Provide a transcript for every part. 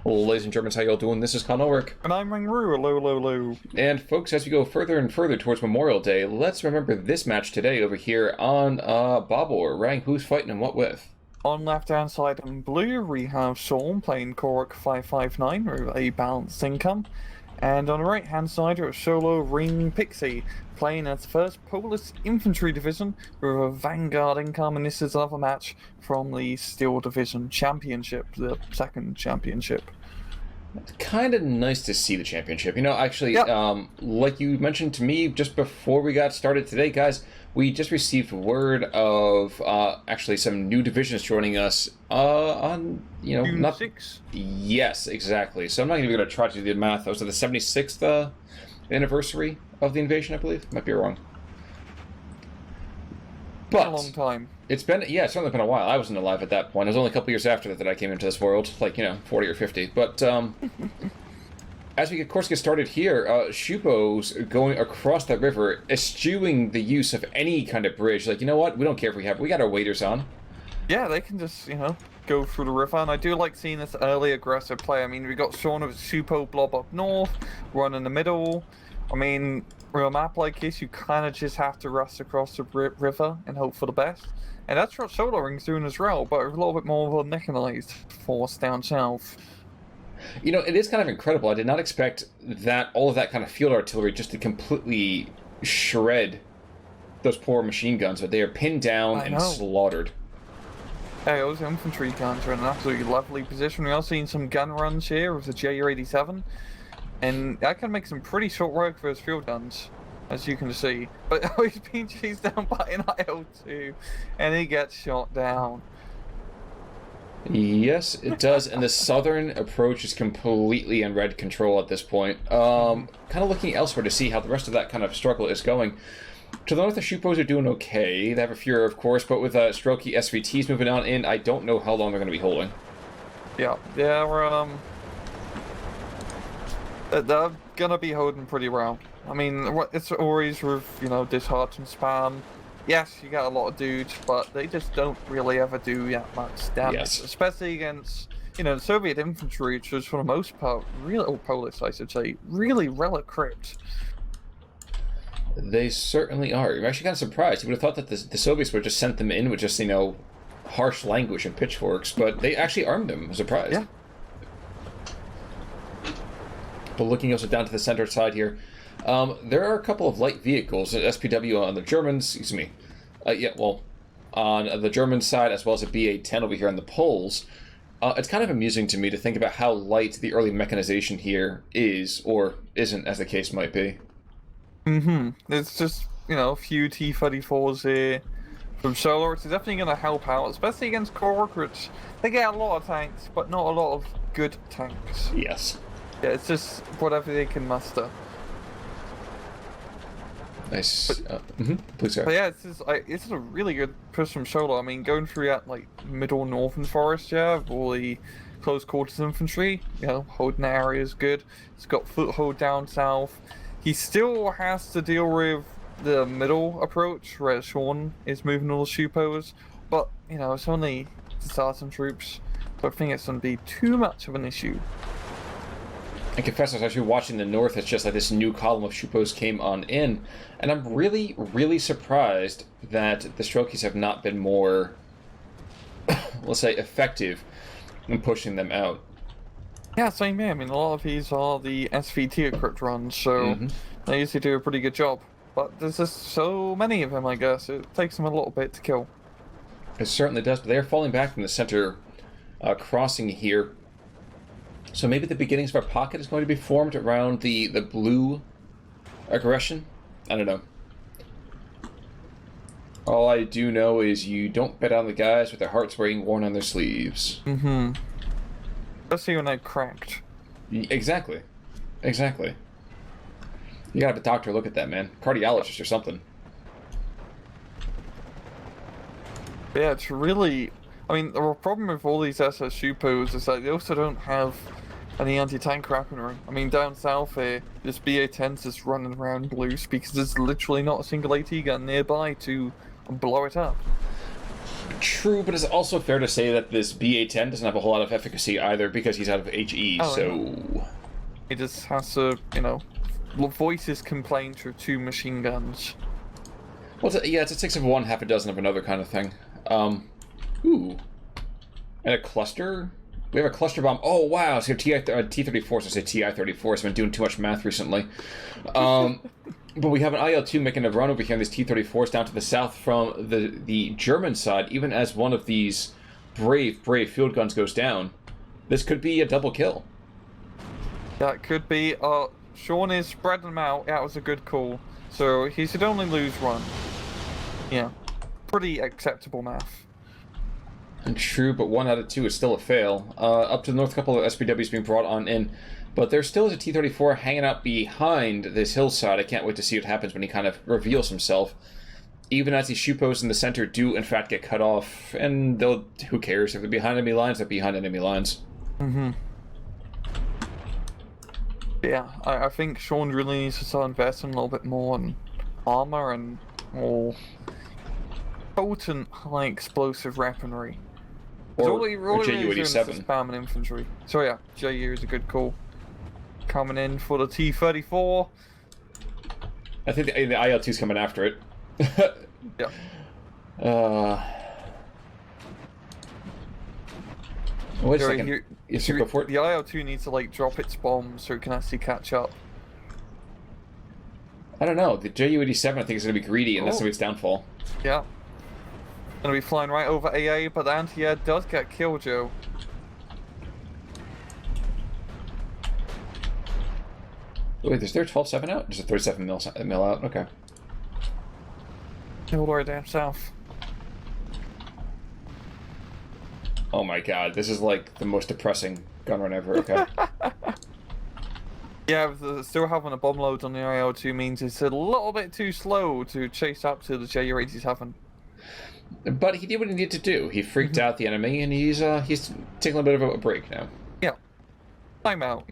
Ladies and Germans, how y'all doing? This is Koruck. And I'm Mangru, hello. And folks, as we go further and further towards Memorial Day, let's remember this match today over here on Bobr, rank who's fighting and what with. On left-hand side in blue, we have Shaun playing Koruck 559 with a balanced income. And on the right-hand side, we have solowingpixy playing its first Polish infantry division with a Vanguard income, and this is another match from the Steel Division Championship, the second championship. It's kind of nice to see the championship. You know, actually, yep. Like you mentioned to me just before we got started today, guys, we just received word of actually some new divisions joining us on, you know, June not 6. Yes, exactly. So I'm not even going to try to do the math. Was it the 76th anniversary of the invasion? I believe might be wrong. But a long time. It's certainly been a while. I wasn't alive at that point. It was only a couple years after that I came into this world, like, 40 or 50. But as we, of course, get started here, Shupo's going across that river, eschewing the use of any kind of bridge. Like, you know what? We don't care if we got our waders on. Yeah, they can just, go through the river, and I do like seeing this early aggressive play. I mean, we got Shaun with Shupo blob up north, run in the middle. I mean, with a map like this, you kind of just have to rush across the river and hope for the best. And that's what Solowing's doing as well, but a little bit more of a mechanized force down south. You know, it is kind of incredible. I did not expect that all of that kind of field artillery just to completely shred those poor machine guns, but they are pinned down and slaughtered. Hey, those infantry guns are in an absolutely lovely position. We are seeing some gun runs here with the Ju-87, and that can make some pretty short work for his field guns, as you can see. But he's being chased down by an IL-2, and he gets shot down. Yes, it does, and the southern approach is completely in red control at this point. Kind of looking elsewhere to see how the rest of that kind of struggle is going. To the north, the Shupos are doing okay. They have a Fuhrer, of course, but with Strokey SVTs moving on in, I don't know how long they're going to be holding. Yeah, we're, they're going to be holding pretty well. I mean, it's always with, disheart and spam. Yes, you got a lot of dudes, but they just don't really ever do that much damage. Yes. Especially against, the Soviet infantry, which was for the most part, or Polish, I should say, really relic crypt. They certainly are. I'm actually kind of surprised. You would have thought that the Soviets would have just sent them in with just, harsh language and pitchforks, but they actually armed them. I'm surprised. Yeah. But looking also down to the center side here, there are a couple of light vehicles, an SPW on the Germans, on the German side, as well as a BA-10 over here on the Poles. It's kind of amusing to me to think about how light the early mechanization here is, or isn't, as the case might be. It's just, a few T-34s here from Solar, which is definitely going to help out, especially against Koruck, which they get a lot of tanks, but not a lot of good tanks. Yes. Yeah, it's just whatever they can muster. Nice. Please, sir. But yeah, it's a really good push from Solar. I mean, going through that, middle northern forest, with all the close quarters infantry, holding the area is good. It's got foothold down south. He still has to deal with the middle approach, where Shaun is moving all the Shupos, but, it's only disarmed troops, so I think it's going to be too much of an issue. I confess I was actually watching the north. It's just like this new column of Shupos came on in, and I'm really, really surprised that the Strokies have not been more, let's say, effective in pushing them out. Yeah, same here. I mean, a lot of these are the SVT equipped runs, so they usually do a pretty good job. But there's just so many of them, I guess. It takes them a little bit to kill. It certainly does, but they are falling back from the center crossing here. So maybe the beginnings of our pocket is going to be formed around the blue aggression? I don't know. All I do know is you don't bet on the guys with their hearts being worn on their sleeves. Especially when they're cracked. Exactly. You gotta have a doctor look at that, man. Cardiologist or something. Yeah, it's really... I mean, the problem with all these SS Shupos is that they also don't have any anti-tank weaponry. I mean, down south here, this BA-10's just running around loose because there's literally not a single AT gun nearby to blow it up. True, but it's also fair to say that this BA-10 doesn't have a whole lot of efficacy either because he's out of HE, so... He just has to, voice his complaint through 2 machine guns. Well, it's a 6 of one, half a dozen of another kind of thing. Ooh. And a cluster? We have a cluster bomb. Oh, wow. So T-34, so I say TI-34. I've been doing too much math recently. But we have an IL-2 making a run over here on these T-34s down to the south from the German side, even as one of these brave field guns goes down. This could be a double kill. That could be. Shaun is spreading them out. That was a good call. So he should only lose 1. Yeah. Pretty acceptable math. And true, but 1 out of 2 is still a fail. Up to the north, a couple of SPWs being brought on in. But there still is a T-34 hanging out behind this hillside. I can't wait to see what happens when he kind of reveals himself. Even as these Shupos in the center do, in fact, get cut off. And who cares? If they're behind enemy lines, they're behind enemy lines. Mm-hmm. Yeah, I think Shaun really needs to start investing a little bit more in armor and more potent, high explosive weaponry. Or Ju-87. Ju-87. Spam and infantry. So yeah, Ju is a good call. Coming in for the T-34. I think the IL-2's coming after it. Yeah. Wait a second. Go for it. The IL-2 needs to drop its bomb so it can actually catch up. I don't know. The Ju-87 I think is going to be greedy, and that's going to be its downfall. Yeah. Gonna be flying right over AA, but the anti-air does get killed, Joe. Wait, is there a 12-7 out? There's a 37 mil out? Okay. All the way down south. Oh my god, this is like the most depressing gun run ever, okay. Yeah, still having a bomb load on the IL-2 means it's a little bit too slow to chase up to the Ju-87. But he did what he needed to do. He freaked out the enemy, and he's taking a bit of a break now. Yeah. Time out,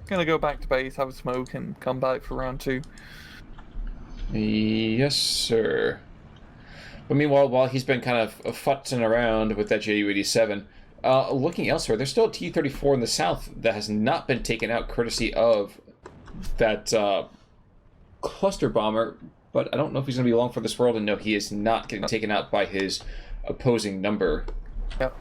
Gonna go back to base, have a smoke, and come back for round 2. Yes, sir. But meanwhile, while he's been kind of futzing around with that Ju-87, looking elsewhere, there's still a T-34 in the south that has not been taken out, courtesy of that cluster bomber. But I don't know if he's going to be long for this world, and no, he is not getting taken out by his opposing number. Yep.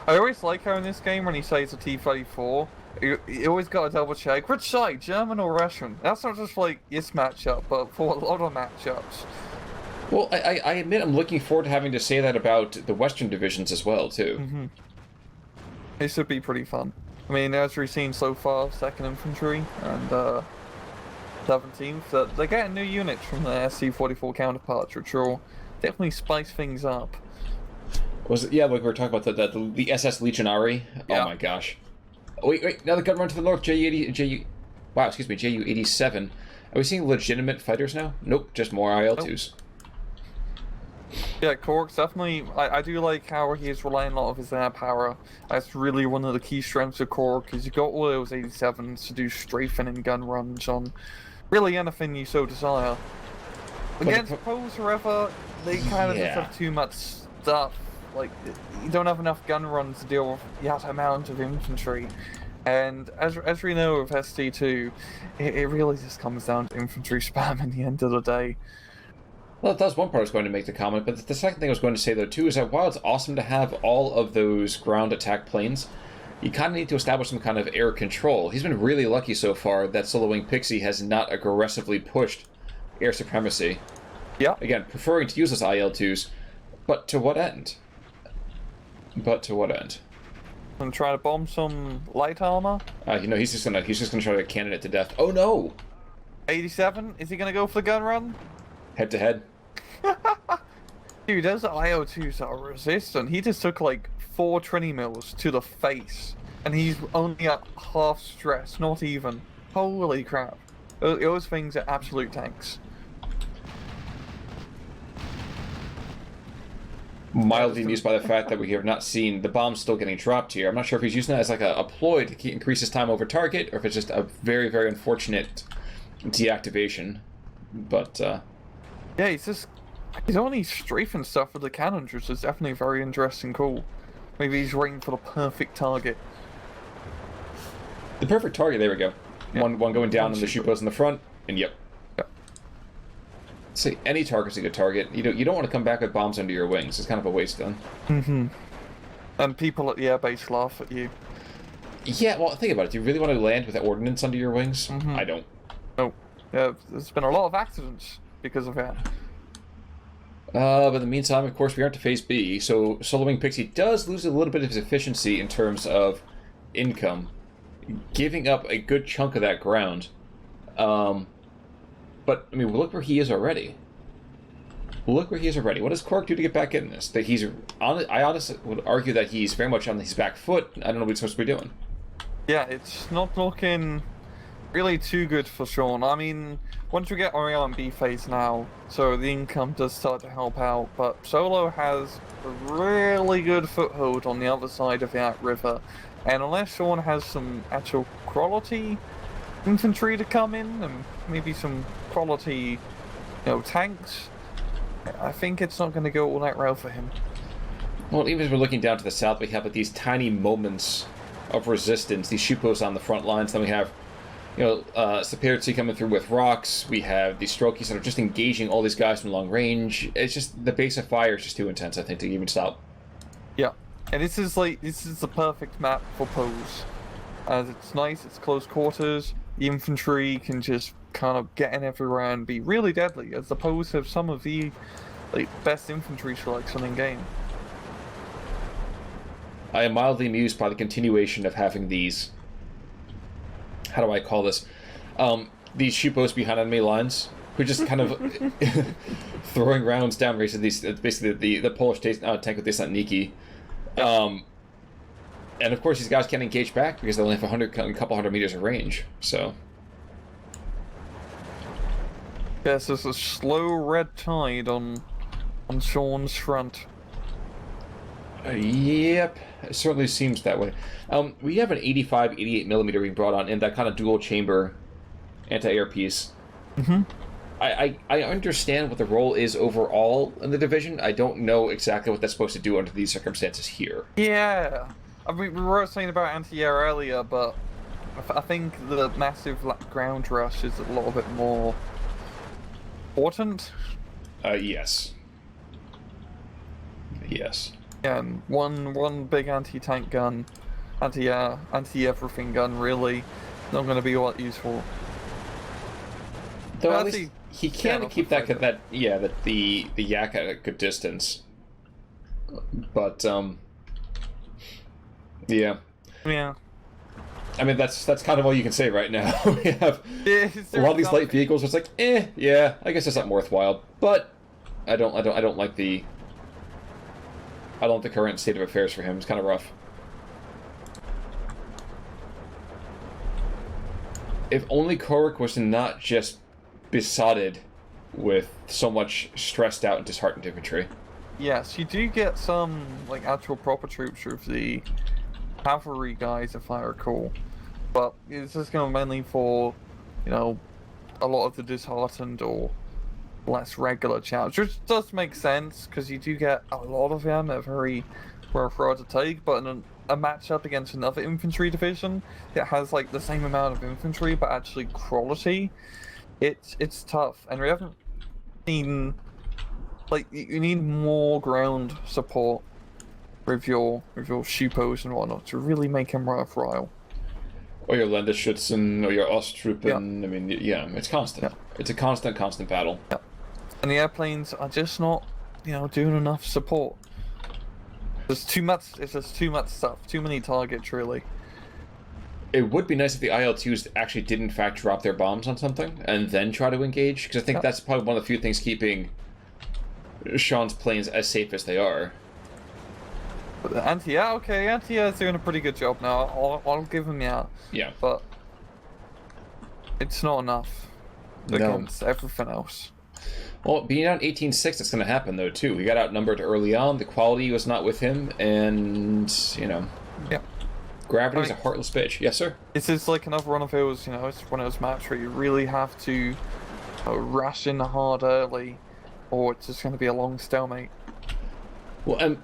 I always like how in this game, when he says a T-34, you always got to double check which side, German or Russian. That's not just this matchup, but for a lot of matchups. Well, I admit I'm looking forward to having to say that about the Western divisions as well, too. Mm-hmm. It should be pretty fun. I mean, as we've seen so far, 2nd Infantry and 17th, that they're getting new units from their SC-44 counterparts, which will definitely spice things up. Was it? Yeah, like we were talking about the SS Legionary. Yeah. Oh my gosh! Wait! Now the gun run to the north. Ju-87. Are we seeing legitimate fighters now? Nope, just more IL-2s. Nope. Yeah, Koruck's definitely. I do like how he's relying a lot of his air power. That's really one of the key strengths of Koruck, because you've got all those 87s to do strafing and gun runs on really anything you so desire. Against Poles, however, they kind of just have too much stuff. You don't have enough gun runs to deal with that amount of infantry. And as we know with ST2, it really just comes down to infantry spam in the end of the day. Well, that was one part I was going to make the comment, but the second thing I was going to say, though, too, is that while it's awesome to have all of those ground attack planes, you kind of need to establish some kind of air control. He's been really lucky so far that solowingpixy has not aggressively pushed air supremacy. Yeah. Again, preferring to use those IL-2s, but to what end? I'm trying to bomb some light armor. He's just gonna try to cannon it to death. Oh no! 87? Is he gonna go for the gun run? Head to head. Dude, those IO2s are resistant. He just took 4 Trini mils to the face, and he's only at half stress, not even. Holy crap. Those things are absolute tanks. Mildly amused by the fact that we have not seen the bombs still getting dropped here. I'm not sure if he's using that as a ploy to increase his time over target, or if it's just a very, very unfortunate deactivation. But, yeah, he's just He's only strafing stuff with the cannons, which is definitely very interesting. Cool. Maybe he's waiting for the perfect target. The perfect target. There we go. Yeah. One going down and the shoot post in the front, and yep. Yep. See, any target's a good target. You don't want to come back with bombs under your wings. It's kind of a waste then. Mm-hmm. And people at the airbase laugh at you. Yeah, well, think about it. Do you really want to land with ordnance under your wings? Mm-hmm. I don't. Oh, yeah, there's been a lot of accidents because of that. But in the meantime, of course, we aren't to phase B, so solowingpixy does lose a little bit of his efficiency in terms of income, giving up a good chunk of that ground. But, I mean, look where he is already. Look where he is already. What does Koruck do to get back in this? That I honestly would argue that he's very much on his back foot. I don't know what he's supposed to be doing. Yeah, it's not looking really too good for Shaun. I mean, once we get Orion B phase now, so the income does start to help out, but Solo has a really good foothold on the other side of that river, and unless Shaun has some actual quality infantry to come in, and maybe some quality, tanks, I think it's not going to go all that well for him. Well, even as we're looking down to the south, we have these tiny moments of resistance, these shoot posts on the front lines, then we have Sapirci coming through with rocks. We have these Strokies that are just engaging all these guys from long range. It's just the base of fire is just too intense, I think, to even stop. Yeah, and this is the perfect map for pose, as it's nice. It's close quarters. The infantry can just kind of get in everywhere and be really deadly, as the pose have some of the best infantry selection in game. I am mildly amused by the continuation of having these. How do I call this? These shoot posts behind enemy lines, who just kind of throwing rounds down range of these. Basically, the Polish tank with Desantniki. And of course, these guys can't engage back because they only have a couple hundred meters of range. So. Yes, there's a slow red tide on Shaun's front. Yep, it certainly seems that way. We have an 85, 88 millimeter being brought on in that kind of dual chamber anti-air piece. Mm-hmm. I understand what the role is overall in the division. I don't know exactly what that's supposed to do under these circumstances here. Yeah, I mean, we were saying about anti-air earlier, but I think the massive ground rush is a little bit more important. Yes. Yes. Yeah, and one big anti-tank gun, anti-everything gun, really not going to be all that useful. Though at least he can keep the yak at a good distance. But yeah. Yeah. I mean that's kind of all you can say right now. We have a lot of these light vehicles. It's like, yeah, I guess it's not worthwhile. But I don't like the current state of affairs for him. It's kind of rough. If only Koruck was not just besotted with so much stressed out and disheartened infantry. Yes, you do get some actual proper troops with the cavalry guys, if I recall, but it's just going mainly for a lot of the disheartened or less regular challenge, which does make sense because you do get a lot of them. They're very hard to take, but in a matchup against another infantry division that has the same amount of infantry but actually quality, it's tough. And we haven't seen you need more ground support with your Schupos and whatnot to really make him worthwhile. Or your Landesschützen, or your Osttruppen. Yeah. I mean, yeah, it's constant. Yeah. It's a constant battle. Yeah. And the airplanes are just not, doing enough support. There's too much. It's just too much stuff. Too many targets, really. It would be nice if the IL-2s actually did in fact drop their bombs on something and then try to engage, because I think that's probably one of the few things keeping Shaun's planes as safe as they are. But the anti-air is doing a pretty good job now. I'll give him that. Yeah. But it's not enough against everything else. Well, being out 18-6, that's going to happen, though, too. He got outnumbered early on. The quality was not with him, and, Yeah. Gravity's a heartless bitch. Yes, sir? This is another one of those, it's one of those maps where you really have to rush in hard early, or it's just going to be a long stalemate. Well,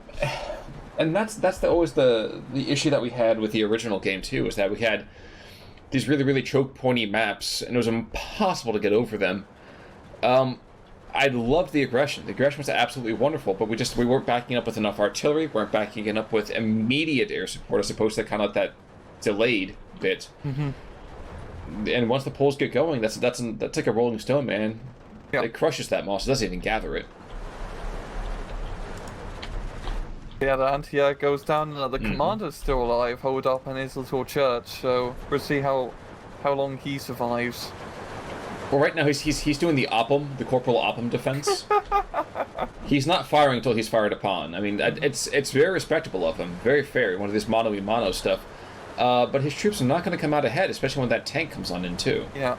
and that's always the issue that we had with the original game too, is that we had these really, really choke pointy maps, and it was impossible to get over them. I loved the aggression. The aggression was absolutely wonderful, but we weren't backing up with enough artillery, weren't backing it up with immediate air support, as opposed to kind of that delayed bit. Mm-hmm. And once the poles get going, that's like a rolling stone, man. Yep. It crushes that moss. It doesn't even gather it. Yeah, the anti-air goes down, and the commander's still alive, holed up in his little church. So we'll see how long he survives. Well, right now he's doing the Oppum, the Corporal Oppum defense. He's not firing until he's fired upon. I mean, it's very respectable of him, very fair. One of this mano-a-mano stuff. But his troops are not going to come out ahead, especially when that tank comes on in too. Yeah,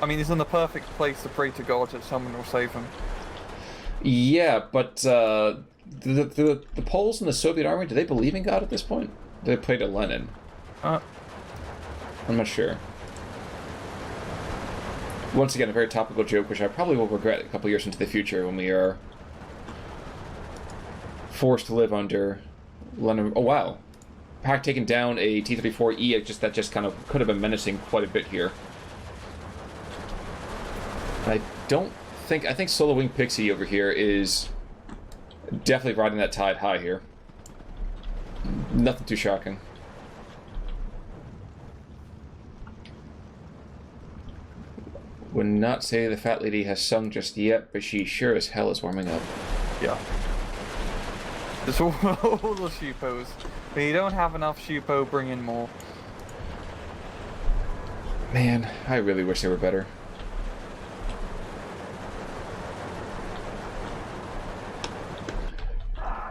I mean, he's in the perfect place to pray to God that someone will save him. Yeah, but the Poles and the Soviet army, do they believe in God at this point? Do they play to Lenin? I'm not sure. Once again, a very topical joke, which I probably will regret a couple years into the future when we are forced to live under Lenin. Oh wow, Pack taking down a T-34E. That just kind of could have been menacing quite a bit here. I think solowingpixy over here is definitely riding that tide high here. Nothing too shocking. Would not say the fat lady has sung just yet, but she sure as hell is warming up. Yeah. It's all the sheepos. But you don't have enough sheepo, bring in more. Man, I really wish they were better.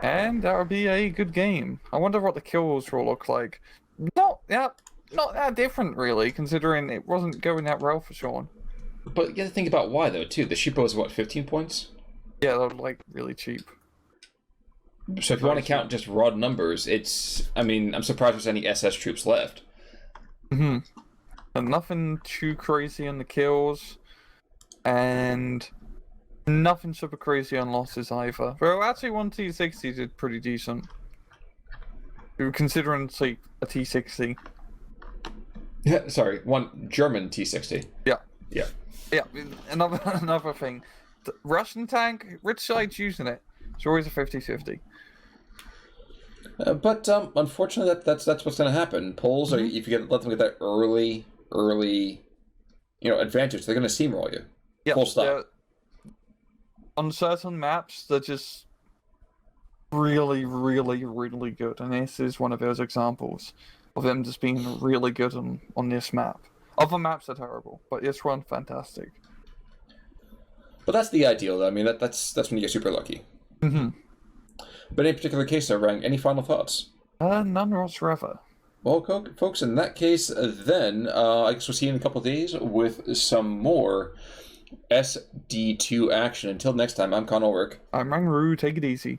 And that would be a good game. I wonder what the kills will look like. Not that different, really, considering it wasn't going that well for Shaun. But you have to think about why, though, too. The Sheepo is, what, 15 points? Yeah, they're, like, really cheap. So if you want to count just raw numbers, it's... I mean, I'm surprised there's any SS troops left. Mm-hmm. And nothing too crazy in the kills. And nothing super crazy on losses either. Well, actually, one T60 did pretty decent. Considering it's, like, a T60. Yeah, sorry, one German T60. Yeah. Yeah. Yeah, another thing. The Russian tank, which side's using it? It's always a 50-50. But unfortunately, that's what's going to happen. Poles are, if you let them get that early, advantage, they're going to steamroll you. Yeah, full stop. On certain maps, they're just really, really, really good, and this is one of those examples of them just being really good on this map. Other maps are terrible, but this one, fantastic. But that's the ideal, though. I mean, that's when you get super lucky. Mm-hmm. But in a particular case, though, Rang, any final thoughts? None whatsoever. Well, folks, in that case, then, I guess we'll see you in a couple of days with some more SD2 action. Until next time, I'm Koruck. I'm Rangru, take it easy.